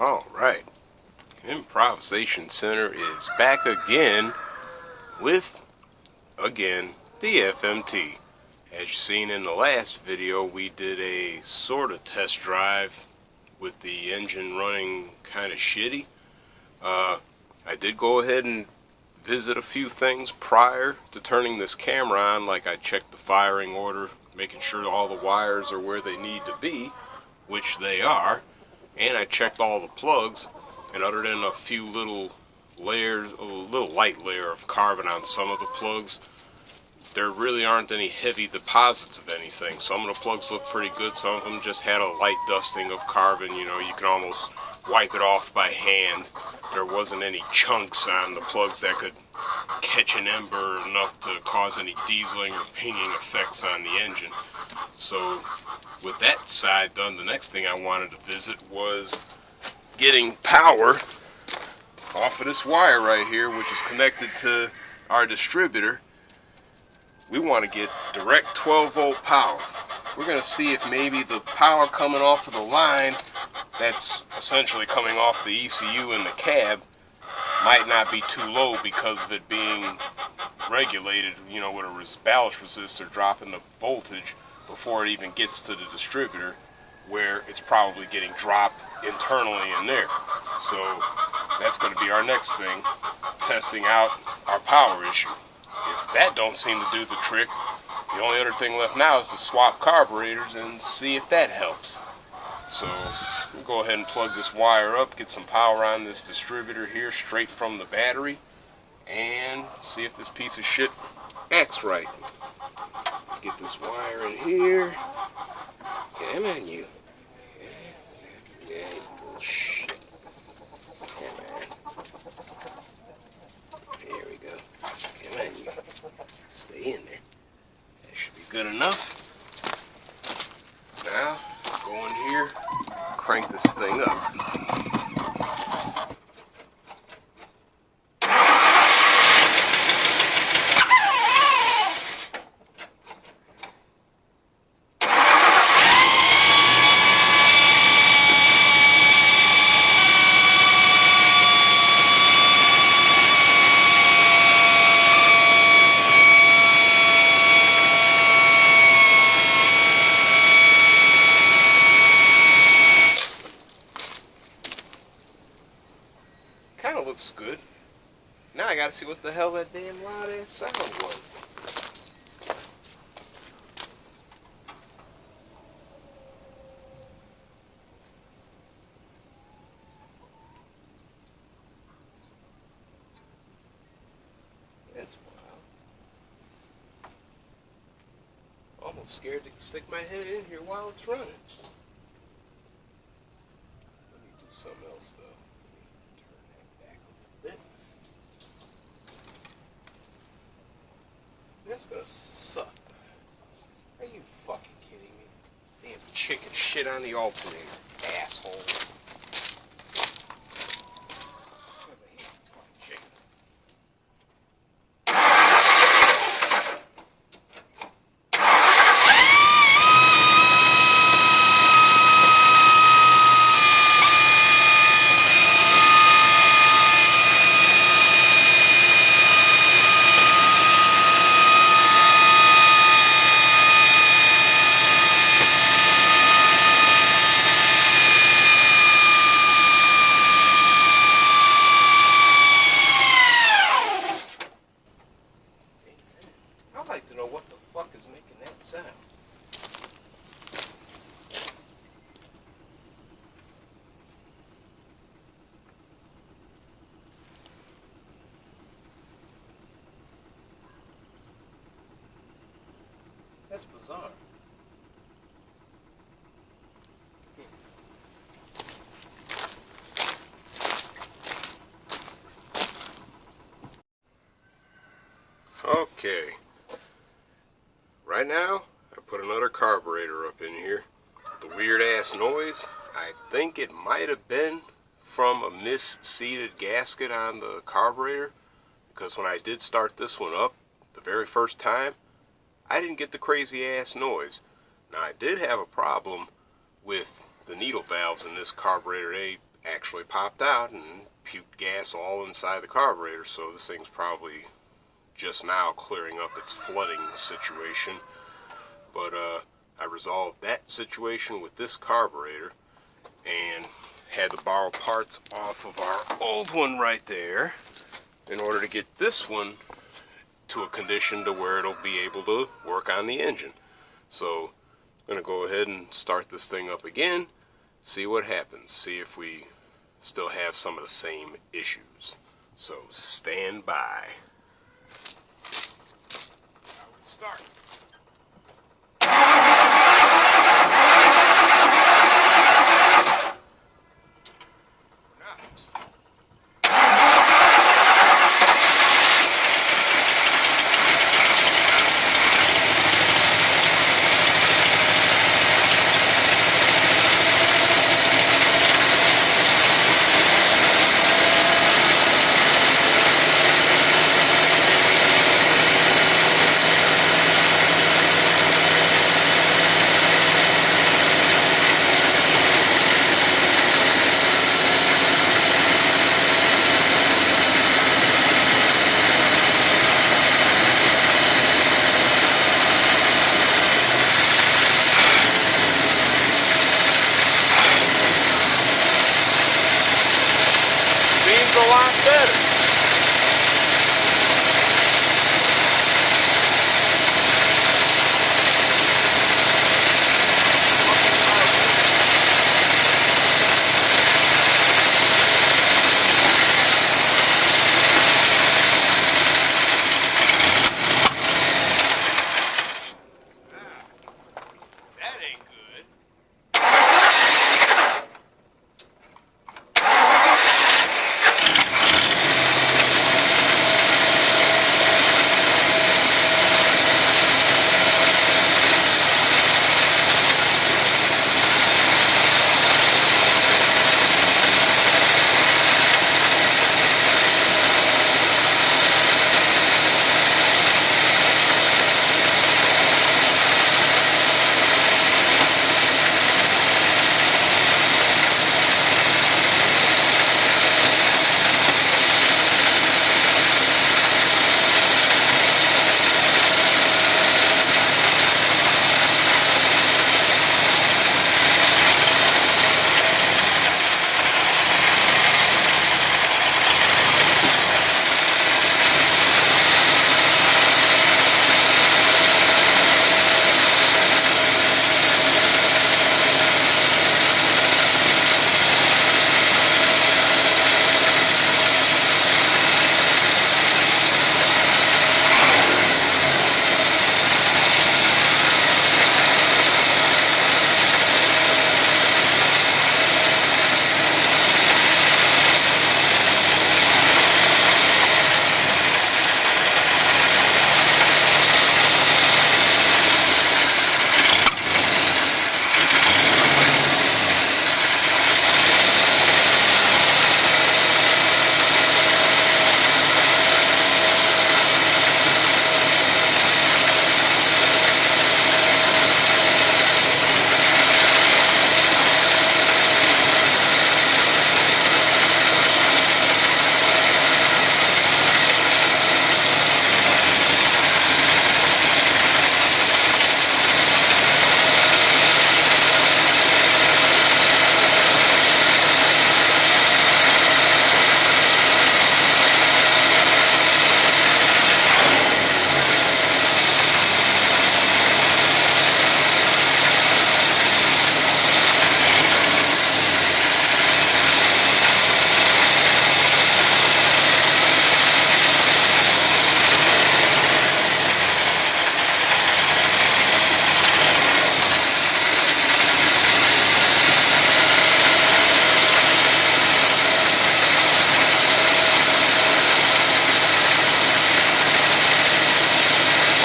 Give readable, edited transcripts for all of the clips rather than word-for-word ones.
Alright, Improvisation Center is back again with, the FMT. As you seen in the last video, we did a sort of test drive with the engine running kind of shitty. I did go ahead and visit a few things prior to turning this camera on, like I checked the firing order, making sure all the wires are where they need to be, which they are. And I checked all the plugs, and other than a few little layers, a little light layer of carbon on some of the plugs, there really aren't any heavy deposits of anything. Some of the plugs look pretty good, some of them just had a light dusting of carbon. You know, you can almost wipe it off by hand. There wasn't any chunks on the plugs that could catch an ember enough to cause any dieseling or pinging effects on the engine. So with that side done, the next thing I wanted to visit was getting power off of this wire right here, which is connected to our distributor. We want to get direct 12 volt power. We're going to see if maybe the power coming off of the line that's essentially coming off the ECU in the cab might not be too low because of it being regulated, you know, with a ballast resistor dropping the voltage before it even gets to the distributor, where it's probably getting dropped internally in there. So that's going to be our next thing, testing out our power issue. If that don't seem to do the trick, the only other thing left now is to swap carburetors and see if that helps. So we'll go ahead and plug this wire up, get some power on this distributor here straight from the battery, and see if this piece of shit acts right. Get this wire in here. Come on, you. Yeah, shit. Come on. There we go. Come on, you. Stay in there. That should be good enough. Now, go in here, crank this thing up. Kind of looks good. Now I gotta see what the hell that damn loud ass sound was. That's wild. Almost scared to stick my head in here while it's running. Let me do something else though. That's gonna suck. Are you fucking kidding me? Damn chicken shit on the alternator, asshole. I hate these fucking chickens. I'd like to know what the fuck is making that sound. That's bizarre. Okay. Right now, I put another carburetor up in here. The weird ass noise, I think it might have been from a misseated gasket on the carburetor, because when I did start this one up the very first time, I didn't get the crazy ass noise. Now I did have a problem with the needle valves in this carburetor. actually popped out and puked gas all inside the carburetor, so this thing's probably just now clearing up its flooding situation. But I resolved that situation with this carburetor and had to borrow parts off of our old one right there in order to get this one to a condition to where it'll be able to work on the engine. So I'm going to go ahead and start this thing up again, see what happens, see if we still have some of the same issues. So stand by. Now we start. A lot better. That ain't good.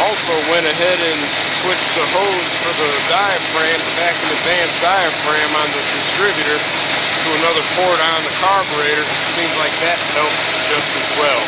Also went ahead and switched the hose for the diaphragm, the back and advanced diaphragm on the distributor to another port on the carburetor. Seems like that helped just as well.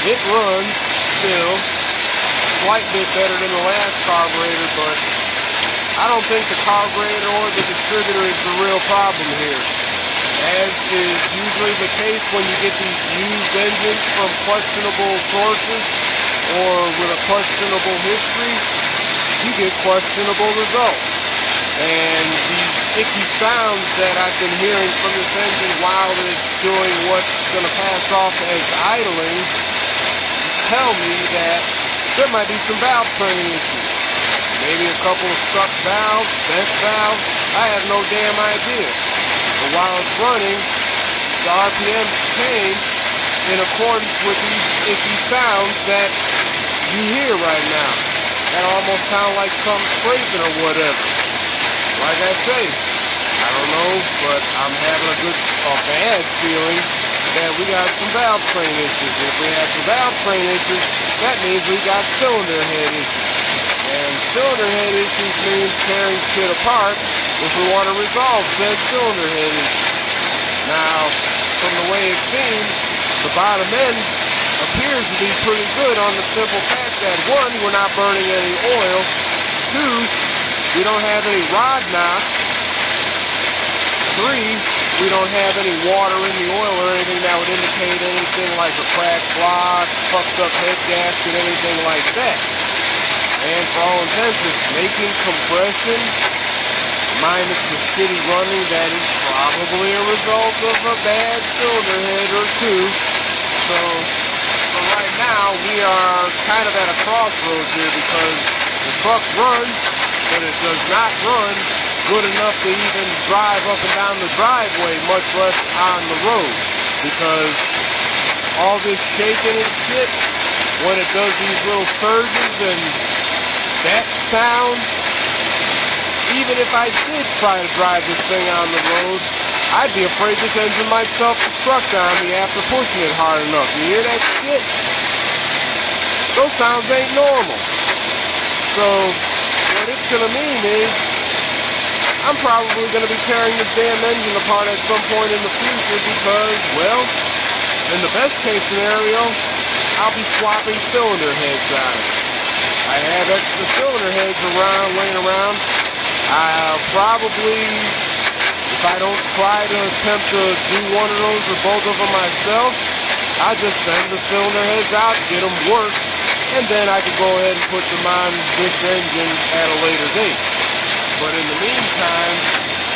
It runs still, slight bit better than the last carburetor, but I don't think the carburetor or the distributor is the real problem here. As is usually the case when you get these used engines from questionable sources or with a questionable history, you get questionable results. And these icky sounds that I've been hearing from this engine while it's doing what's going to pass off as idling tell me that there might be some valve training issues. Maybe a couple of stuck valves, bent valves, I have no damn idea. But while it's running, the RPMs change in accordance with these icky sounds that you hear right now. That almost sound like something scraping or whatever. Like I say, I don't know, but I'm having a bad feeling that we got some valve train issues. If we have some valve train issues, that means we got cylinder head issues. And cylinder head issues means tearing shit apart if we want to resolve said cylinder head issues. Now, from the way it seems, the bottom end appears to be pretty good on the simple fact that 1, we're not burning any oil, 2, we don't have any rod knocks, 3, we don't have any water in the oil or anything that would indicate anything like a cracked block, fucked up head gasket, anything like that. And for all intents, it's making compression minus the shitty running that is probably a result of a bad cylinder head or 2. So for right now, we are kind of at a crossroads here because the truck runs, but it does not run good enough to even drive up and down the driveway, much less on the road. Because all this shaking and shit, when it does these little surges and that sound, even if I did try to drive this thing on the road, I'd be afraid this engine might self-destruct on me after pushing it hard enough. You hear that shit? Those sounds ain't normal. So what it's gonna mean is I'm probably gonna be tearing this damn engine apart at some point in the future because, well, in the best case scenario, I'll be swapping cylinder heads on it. I have extra cylinder heads laying around. I'll probably, if I don't try to attempt to do one of those or both of them myself, I'll just send the cylinder heads out, get them worked, and then I can go ahead and put them on this engine at a later date. But in the meantime,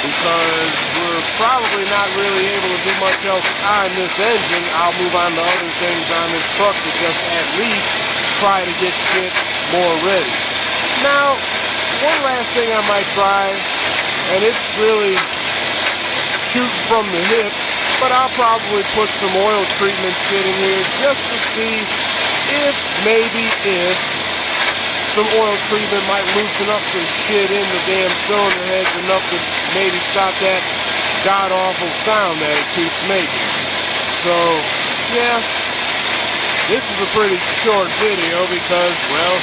because we're probably not really able to do much else on this engine, I'll move on to other things on this truck to just at least try to get shit more ready. Now, one last thing I might try, and it's really shooting from the hip, but I'll probably put some oil treatment shit in here just to see if some oil treatment might loosen up some shit in the damn cylinder heads enough to maybe stop that god-awful sound that it keeps making. So, yeah, this is a pretty short video because, well,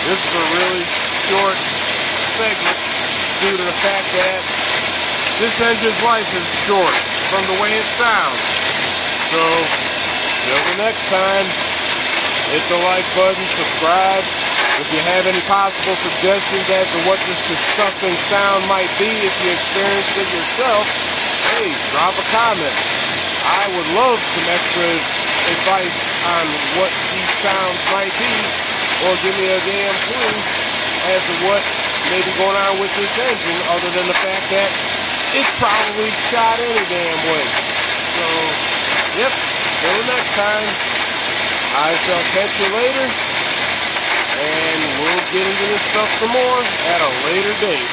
this is a really short segment due to the fact that this engine's life is short from the way it sounds. So, till the next time, hit the like button, subscribe. If you have any possible suggestions as to what this disgusting sound might be if you experienced it yourself, hey, drop a comment. I would love some extra advice on what these sounds might be, or give me a damn clue as to what may be going on with this engine, other than the fact that it's probably shot any damn way. So, yep, till the next time, I shall catch you later, and we'll get into this stuff some more at a later date.